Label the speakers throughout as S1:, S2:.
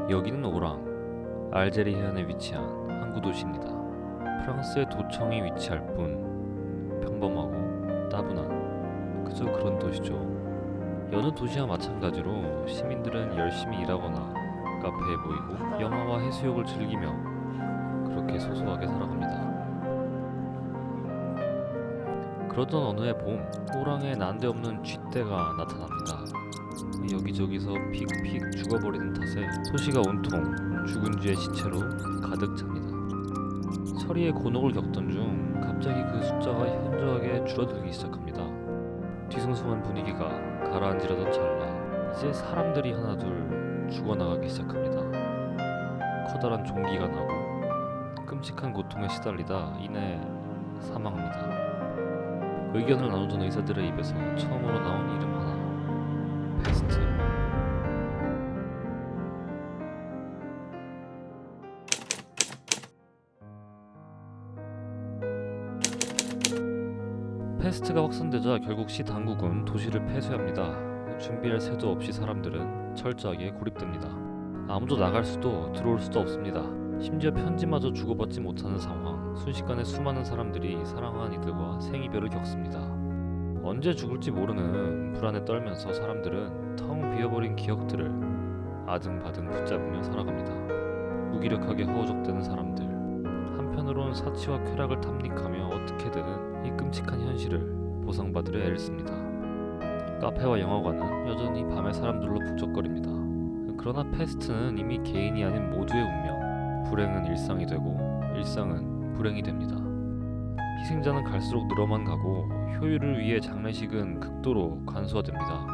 S1: 여기는 오랑, 알제리 해안에 위치한 항구 도시입니다. 프랑스의 도청이 위치할 뿐 평범하고 따분한 그저 그런 도시죠. 여느 도시와 마찬가지로 시민들은 열심히 일하거나 카페에 모이고 영화와 해수욕을 즐기며 그렇게 소소하게 살아갑니다. 그러던 어느 해 봄, 오랑에 난데없는 쥐떼가 나타납니다. 여기저기서 픽픽 죽어버리는 탓에 도시가 온통 죽은 쥐의 시체로 가득 찹니다. 서리의 곤혹을 겪던 중 갑자기 그 숫자가 현저하게 줄어들기 시작합니다. 뒤숭숭한 분위기가 가라앉으려던 찰나 이제 사람들이 하나둘 죽어나가기 시작합니다. 커다란 종기가 나고 끔찍한 고통에 시달리다 이내 사망합니다. 의견을 나누던 의사들의 입에서 처음으로 나온 이름 하나, 패스트. 패스트가 확산되자 결국 시 당국은 도시를 폐쇄합니다. 준비할 새도 없이 사람들은 철저하게 고립됩니다. 아무도 나갈 수도 들어올 수도 없습니다. 심지어 편지마저 주고받지 못하는 상황. 순식간에 수많은 사람들이 사랑하는 이들과 생이별을 겪습니다. 언제 죽을지 모르는 불안에 떨면서 사람들은 텅 비어버린 기억들을 아등바등 붙잡으며 살아갑니다. 무기력하게 허우적대는 사람들. 한편으론 사치와 쾌락을 탐닉하며 어떻게든 이 끔찍한 현실을 보상받으려 애를 씁니다. 카페와 영화관은 여전히 밤에 사람들로 북적거립니다. 그러나 패스트는 이미 개인이 아닌 모두의 운명. 불행은 일상이 되고 일상은 불행이 됩니다. 희생자는 갈수록 늘어만 가고 효율을 위해 장례식은 극도로 간소화됩니다.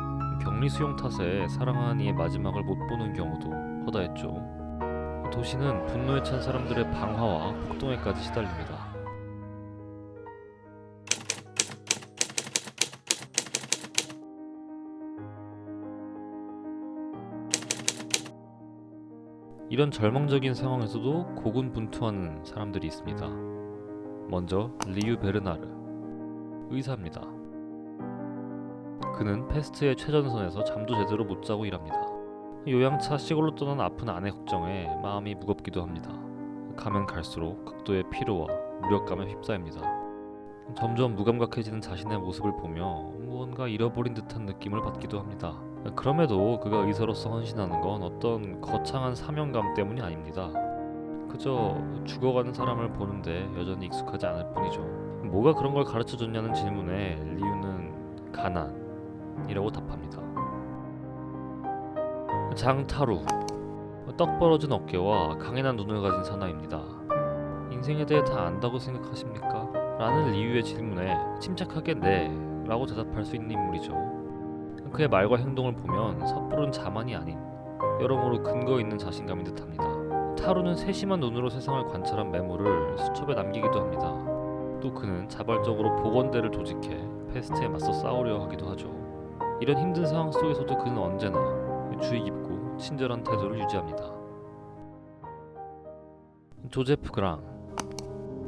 S1: 격리 수용 탓에 사랑하는 이의 마지막을 못 보는 경우도 허다했죠. 도시는 분노에 찬 사람들의 방화와 폭동에까지 시달립니다. 이런 절망적인 상황에서도 고군분투하는 사람들이 있습니다. 먼저 리유 베르나르, 의사입니다. 그는 패스트의 최전선에서 잠도 제대로 못 자고 일합니다. 요양차 시골로 떠난 아픈 아내 걱정에 마음이 무겁기도 합니다. 가면 갈수록 극도의 피로와 무력감에 휩싸입니다. 점점 무감각해지는 자신의 모습을 보며 무언가 잃어버린 듯한 느낌을 받기도 합니다. 그럼에도 그가 의사로서 헌신하는 건 어떤 거창한 사명감 때문이 아닙니다. 그저 죽어가는 사람을 보는데 여전히 익숙하지 않을 뿐이죠. 뭐가 그런 걸 가르쳐줬냐는 질문에 리유는 가난이라고 답합니다. 장타루, 떡 벌어진 어깨와 강인한 눈을 가진 사나이입니다. 인생에 대해 다 안다고 생각하십니까? 라는 리유의 질문에 침착하게 네 라고 대답할 수 있는 인물이죠. 그의 말과 행동을 보면 섣부른 자만이 아닌 여러모로 근거 있는 자신감인 듯합니다. 타루는 세심한 눈으로 세상을 관찰한 메모를 수첩에 남기기도 합니다. 또 그는 자발적으로 보건대를 조직해 패스트에 맞서 싸우려 하기도 하죠. 이런 힘든 상황 속에서도 그는 언제나 주의 깊고 친절한 태도를 유지합니다. 조제프 그랑,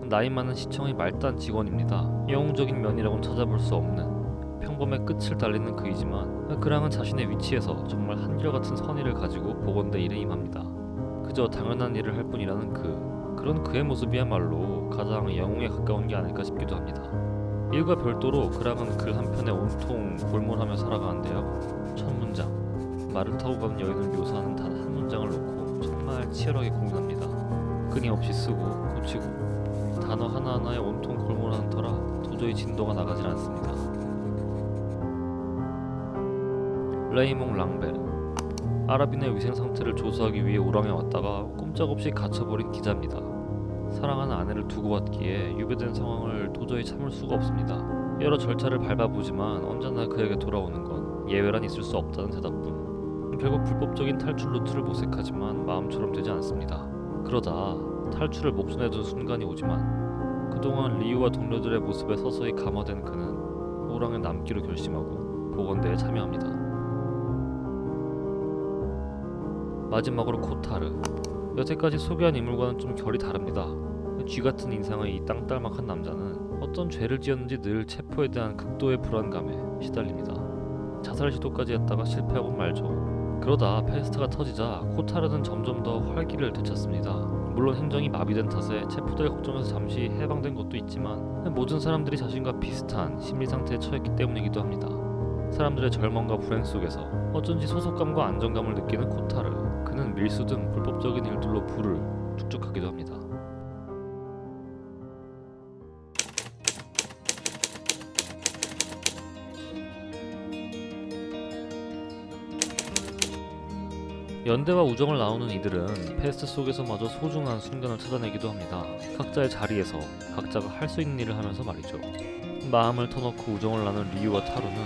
S1: 나이 많은 시청의 말단 직원입니다. 영웅적인 면이라고는 찾아볼 수 없는 평범의 끝을 달리는 그이지만 그랑은 자신의 위치에서 정말 한결같은 선의를 가지고 보건대 일에 임합니다. 그저 당연한 일을 할 뿐이라는 그런 그의 모습이야말로 가장 영웅에 가까운 게 아닐까 싶기도 합니다. 이유가 별도로 그랑은 글 한편에 온통 골몰하며 살아가는데요. 첫 문장, 말을 타고 가는 여인을 묘사하는 단 한 문장을 놓고 정말 치열하게 고민합니다. 끊임없이 쓰고 고치고 단어 하나하나에 온통 골몰하는 터라 도저히 진도가 나가질 않습니다. 레이몽 랑베르, 아랍인의 위생 상태를 조사하기 위해 오랑에 왔다가 꼼짝없이 갇혀버린 기자입니다. 사랑하는 아내를 두고 왔기에 유배된 상황을 도저히 참을 수가 없습니다. 여러 절차를 밟아보지만 언제나 그에게 돌아오는 건 예외란 있을 수 없다는 대답뿐. 결국 불법적인 탈출 루트를 모색하지만 마음처럼 되지 않습니다. 그러다 탈출을 목전에 둔 순간이 오지만 그동안 리유와 동료들의 모습에 서서히 감화된 그는 오랑에 남기로 결심하고 보건대에 참여합니다. 마지막으로 코타르, 여태까지 소개한 인물과는 좀 결이 다릅니다. 쥐같은 인상의 이 땅딸막한 남자는 어떤 죄를 지었는지 늘 체포에 대한 극도의 불안감에 시달립니다. 자살 시도까지 했다가 실패하고 말죠. 그러다 페스트가 터지자 코타르는 점점 더 활기를 되찾습니다. 물론 행정이 마비된 탓에 체포될 걱정에서 잠시 해방된 것도 있지만 모든 사람들이 자신과 비슷한 심리 상태에 처했기 때문이기도 합니다. 사람들의 절망과 불행 속에서 어쩐지 소속감과 안정감을 느끼는 코타르. 그는 밀수 등 불법적인 일들로 부를 축적하기도 합니다. 연대와 우정을 나누는 이들은 페스트 속에서마저 소중한 순간을 찾아내기도 합니다. 각자의 자리에서 각자가 할 수 있는 일을 하면서 말이죠. 마음을 터놓고 우정을 나눈 리유와 타루는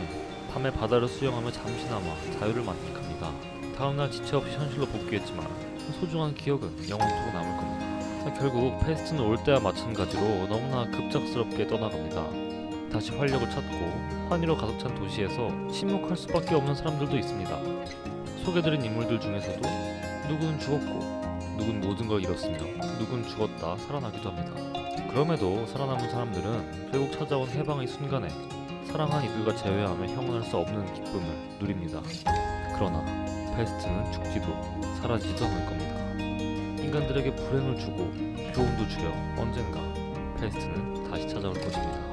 S1: 밤에 바다를 수영하며 잠시나마 자유를 만끽합니다. 다음날 지체 없이 현실로 복귀했지만 소중한 기억은 영원토록 남을 겁니다. 결국 페스트는 올 때와 마찬가지로 너무나 급작스럽게 떠나갑니다. 다시 활력을 찾고 환희로 가득 찬 도시에서 침묵할 수밖에 없는 사람들도 있습니다. 소개드린 인물들 중에서도 누구는 죽었고 누군 모든 걸 잃었으며 누군 죽었다 살아나기도 합니다. 그럼에도 살아남은 사람들은 결국 찾아온 해방의 순간에 사랑한 이들과 재회하며 형언할 수 없는 기쁨을 누립니다. 그러나 페스트는 죽지도 사라지지도 않을 겁니다. 인간들에게 불행을 주고 교훈도 주려 언젠가 페스트는 다시 찾아올 것입니다.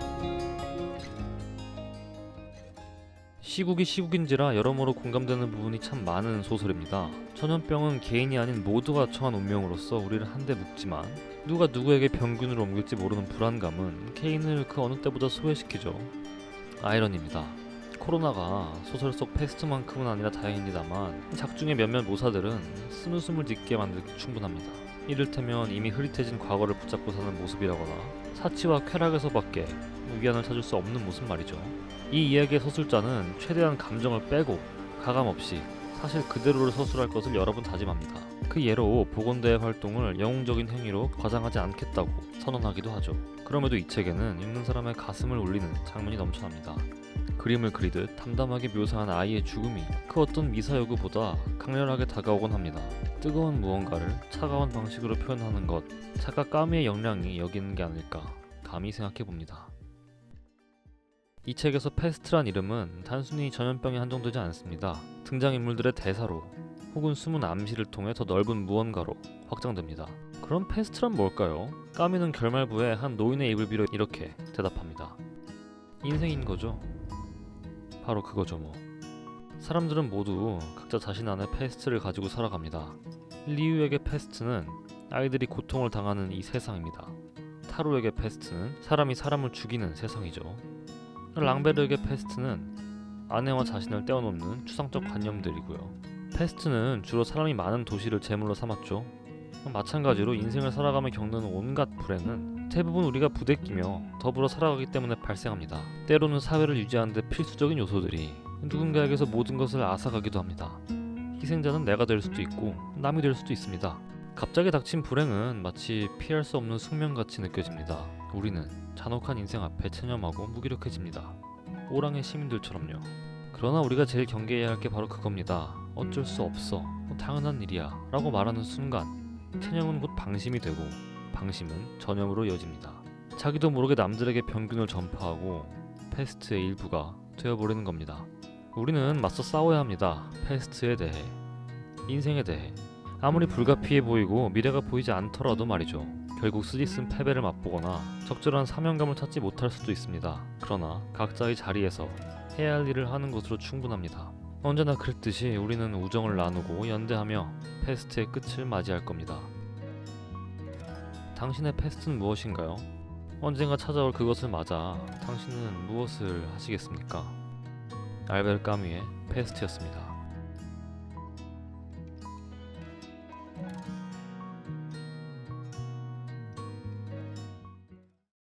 S1: 시국이 시국인지라 여러모로 공감되는 부분이 참 많은 소설입니다. 전염병은 개인이 아닌 모두가 처한 운명으로서 우리를 한데 묶지만 누가 누구에게 병균을 옮길지 모르는 불안감은 개인을 그 어느 때보다 소외시키죠. 아이러니입니다. 코로나가 소설 속 패스트만큼은 아니라 다행입니다만 작중의 몇몇 모사들은 쓴웃음을 짓게 만들기 충분합니다. 이를테면 이미 흐릿해진 과거를 붙잡고 사는 모습이라거나 사치와 쾌락에서밖에 위안을 찾을 수 없는 모습 말이죠. 이 이야기의 서술자는 최대한 감정을 빼고 가감없이 사실 그대로를 서술할 것을 여러 번 다짐합니다. 그 예로 보건대의 활동을 영웅적인 행위로 과장하지 않겠다고 선언하기도 하죠. 그럼에도 이 책에는 읽는 사람의 가슴을 울리는 장면이 넘쳐납니다. 그림을 그리듯 담담하게 묘사한 아이의 죽음이 그 어떤 미사여구보다 강렬하게 다가오곤 합니다. 뜨거운 무언가를 차가운 방식으로 표현하는 것, 작가 까미의 역량이 여기 있는 게 아닐까 감히 생각해봅니다. 이 책에서 패스트란 이름은 단순히 전염병에 한정되지 않습니다. 등장인물들의 대사로 혹은 숨은 암시를 통해 더 넓은 무언가로 확장됩니다. 그럼 패스트란 뭘까요? 까미는 결말부에 한 노인의 입을 빌어 이렇게 대답합니다. 인생인 거죠. 바로 그거죠 뭐. 사람들은 모두 각자 자신 안에 패스트를 가지고 살아갑니다. 리유에게 패스트는 아이들이 고통을 당하는 이 세상입니다. 타로에게 패스트는 사람이 사람을 죽이는 세상이죠. 랑베르에게 패스트는 아내와 자신을 떼어놓는 추상적 관념들이고요. 패스트는 주로 사람이 많은 도시를 제물로 삼았죠. 마찬가지로 인생을 살아가며 겪는 온갖 불행은 대부분 우리가 부대끼며 더불어 살아가기 때문에 발생합니다. 때로는 사회를 유지하는 데 필수적인 요소들이 누군가에게서 모든 것을 앗아가기도 합니다. 희생자는 내가 될 수도 있고 남이 될 수도 있습니다. 갑자기 닥친 불행은 마치 피할 수 없는 숙명같이 느껴집니다. 우리는 잔혹한 인생 앞에 체념하고 무기력해집니다. 오랑의 시민들처럼요. 그러나 우리가 제일 경계해야 할 게 바로 그겁니다. 어쩔 수 없어, 당연한 일이야 라고 말하는 순간 체념은 곧 방심이 되고 방심은 전염으로 이어집니다. 자기도 모르게 남들에게 병균을 전파하고 패스트의 일부가 되어버리는 겁니다. 우리는 맞서 싸워야 합니다. 패스트에 대해, 인생에 대해. 아무리 불가피해 보이고 미래가 보이지 않더라도 말이죠. 결국 쓰디쓴 패배를 맛보거나 적절한 사명감을 찾지 못할 수도 있습니다. 그러나 각자의 자리에서 해야 할 일을 하는 것으로 충분합니다. 언제나 그랬듯이 우리는 우정을 나누고 연대하며 패스트의 끝을 맞이할 겁니다. 당신의 패스트는 무엇인가요? 언젠가 찾아올 그것을 맞아 당신은 무엇을 하시겠습니까? 알베르 까뮈의 패스트였습니다.